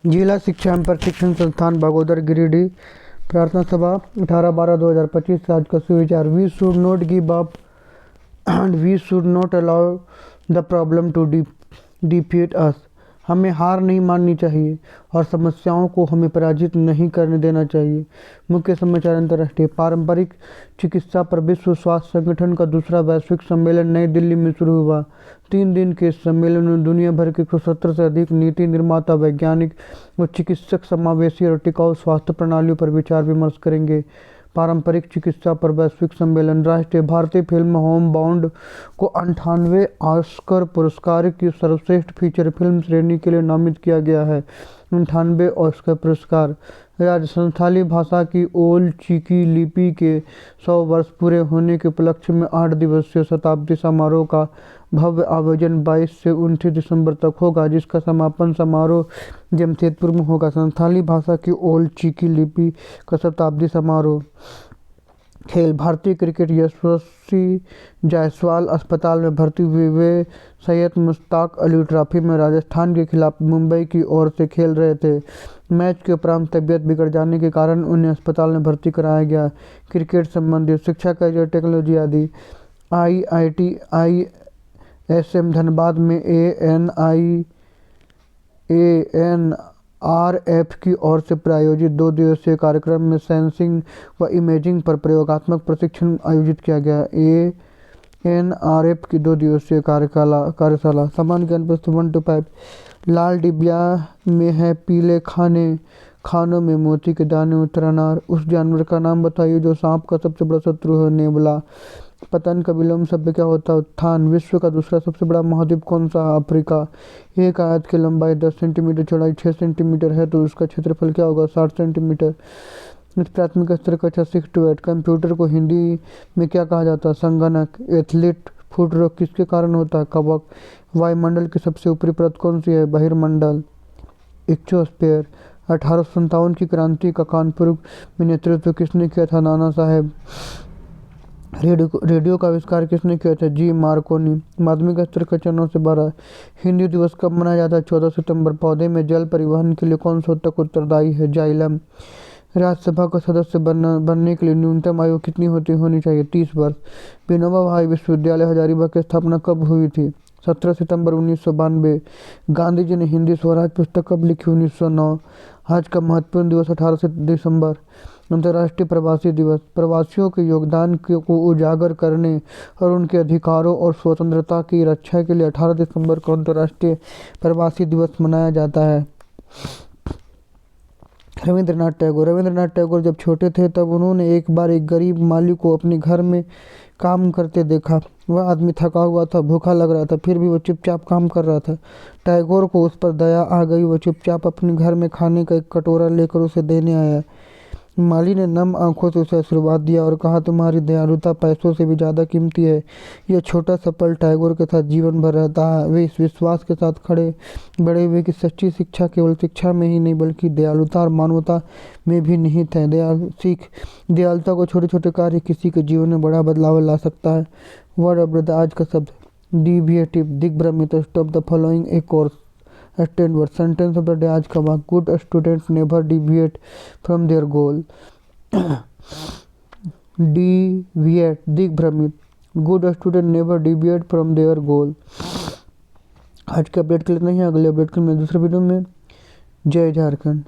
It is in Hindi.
जिला शिक्षा एवं प्रशिक्षण संस्थान बागोदर गिरिडीह प्रार्थना सभा 18/12/2025 आज का सुविचार। We should not give up and we should not allow the problem to defeat us. हमें हार नहीं माननी चाहिए और समस्याओं को हमें पराजित नहीं करने देना चाहिए। मुख्य समाचार। अंतर्राष्ट्रीय पारंपरिक चिकित्सा पर विश्व स्वास्थ्य संगठन का दूसरा वैश्विक सम्मेलन नई दिल्ली में शुरू हुआ। 3 दिन के इस सम्मेलन में दुनिया भर के 170 से अधिक नीति निर्माता, वैज्ञानिक और चिकित्सक समावेशी और टिकाऊ स्वास्थ्य प्रणालियों पर विचार विमर्श करेंगे। पारंपरिक चिकित्सा पर वैश्विक सम्मेलन। राष्ट्रीय भारतीय फिल्म होम बाउंड को 98वें ऑस्कर पुरस्कार की सर्वश्रेष्ठ फीचर फिल्म श्रेणी के लिए नामित किया गया है। 98वें ऑस्कर पुरस्कार। राज्य संथाली भाषा की ओल चिकी लिपि के 100 वर्ष पूरे होने के उपलक्ष्य में 8 दिवसीय शताब्दी समारोह का भव्य आयोजन 22 से 29 दिसंबर तक होगा, जिसका समापन समारोह जमशेदपुर में होगा। संथाली भाषा की ओल चिकी लिपि का शताब्दी समारोह। खेल। भारतीय क्रिकेट यशस्वी जायसवाल अस्पताल में भर्ती हुए। वे सैयद मुश्ताक अली ट्रॉफी में राजस्थान के खिलाफ मुंबई की ओर से खेल रहे थे। मैच के उपरांत तबीयत बिगड़ जाने के कारण उन्हें अस्पताल में भर्ती कराया गया। क्रिकेट संबंधी शिक्षा, करियर, टेक्नोलॉजी आदि। IIT ISM धनबाद में ANRF की ओर से प्रायोजित 2 दिवसीय कार्यक्रम में सेंसिंग व इमेजिंग पर प्रयोगात्मक प्रशिक्षण आयोजित किया गया। ANRF की 2 दिवसीय कार्यशाला। सामान्य ज्ञान प्रश्न 1 to 5। लाल डिबिया में है पीले खानों में मोती के दाने। उत्तर अनार। उस जानवर का नाम बताइए जो सांप का सबसे बड़ा शत्रु है। नेबला। पतन का विलोम शब्द क्या होता है? उत्थान। विश्व का दूसरा सबसे बड़ा महाद्वीप कौन सा है? अफ्रीका। एक आयत की लंबाई 10 सेंटीमीटर, चौड़ाई 6 सेंटीमीटर है तो उसका क्षेत्रफल क्या होगा? 60 सेंटीमीटर। इस प्राथमिक स्तर कक्षा 6 to 8। कंप्यूटर को हिंदी में क्या कहा जाता है? संगणक। एथलीट। फुट रोग किसके कारण होता है? कवक। वायुमंडल की सबसे ऊपरी परत कौन सी है? बहिर्मंडल। इक्चोस्फीयर। 1857 की क्रांति का कानपुर में नेतृत्व किसने किया था? नाना साहेब। रेडियो का आविष्कार किसने किया था? जी मार्कोनी। माध्यमिक स्तर कक्षा 9 से 12। हिंदी दिवस कब मनाया जाता है? 14 सितंबर। पौधे में जल परिवहन के लिए कौन सा ऊतक उत्तरदायी है? जाइलम। राज्यसभा का सदस्य बनने के लिए न्यूनतम आयु कितनी होनी चाहिए? 30 वर्ष। विनोबा भावे विश्वविद्यालय हजारीबाग की स्थापना कब हुई थी? 17 सितंबर 1992। गांधी जी ने हिंदी स्वराज पुस्तक कब लिखी? 1909। आज का महत्वपूर्ण दिवस 18 दिसंबर। अंतर्राष्ट्रीय प्रवासी दिवस। प्रवासियों के योगदान को उजागर करने और उनके अधिकारों और स्वतंत्रता की रक्षा के लिए 18 दिसंबर को अंतर्राष्ट्रीय प्रवासी दिवस मनाया जाता है। रविंद्रनाथ टैगोर जब छोटे थे तब उन्होंने एक बार एक गरीब माली को अपने घर में काम करते देखा। वह आदमी थका हुआ था, भूखा लग रहा था, फिर भी वो चुपचाप काम कर रहा था। टैगोर को उस पर दया आ गई। वो चुपचाप अपने घर में खाने का एक कटोरा लेकर उसे देने आया। माली ने नम आंखों से उसे आशीर्वाद दिया और कहा, तुम्हारी दयालुता पैसों से भी ज़्यादा कीमती है। यह छोटा सा पल टैगोर के साथ जीवन भर रहता है। वे इस विश्वास के साथ बड़े हुए कि सच्ची शिक्षा केवल शिक्षा में ही नहीं बल्कि दयालुता और मानवता में भी निहित है। दयालुता को छोटे छोटे कार्य किसी के जीवन में बड़ा बदलाव ला सकता है। वर्ड ऑफ द आज का शब्द डिविएटिव, दिग्भ्रमित। Stop the following a course stand word. Sentence of the day आज का वाक्य, good students never deviate from their goal. Deviate, दिग्भ्रमित। Good student never deviate from their goal. आज के अपडेट के लिए नहीं है, अगले अपडेट के लिए दूसरे वीडियो में। जय झारखंड।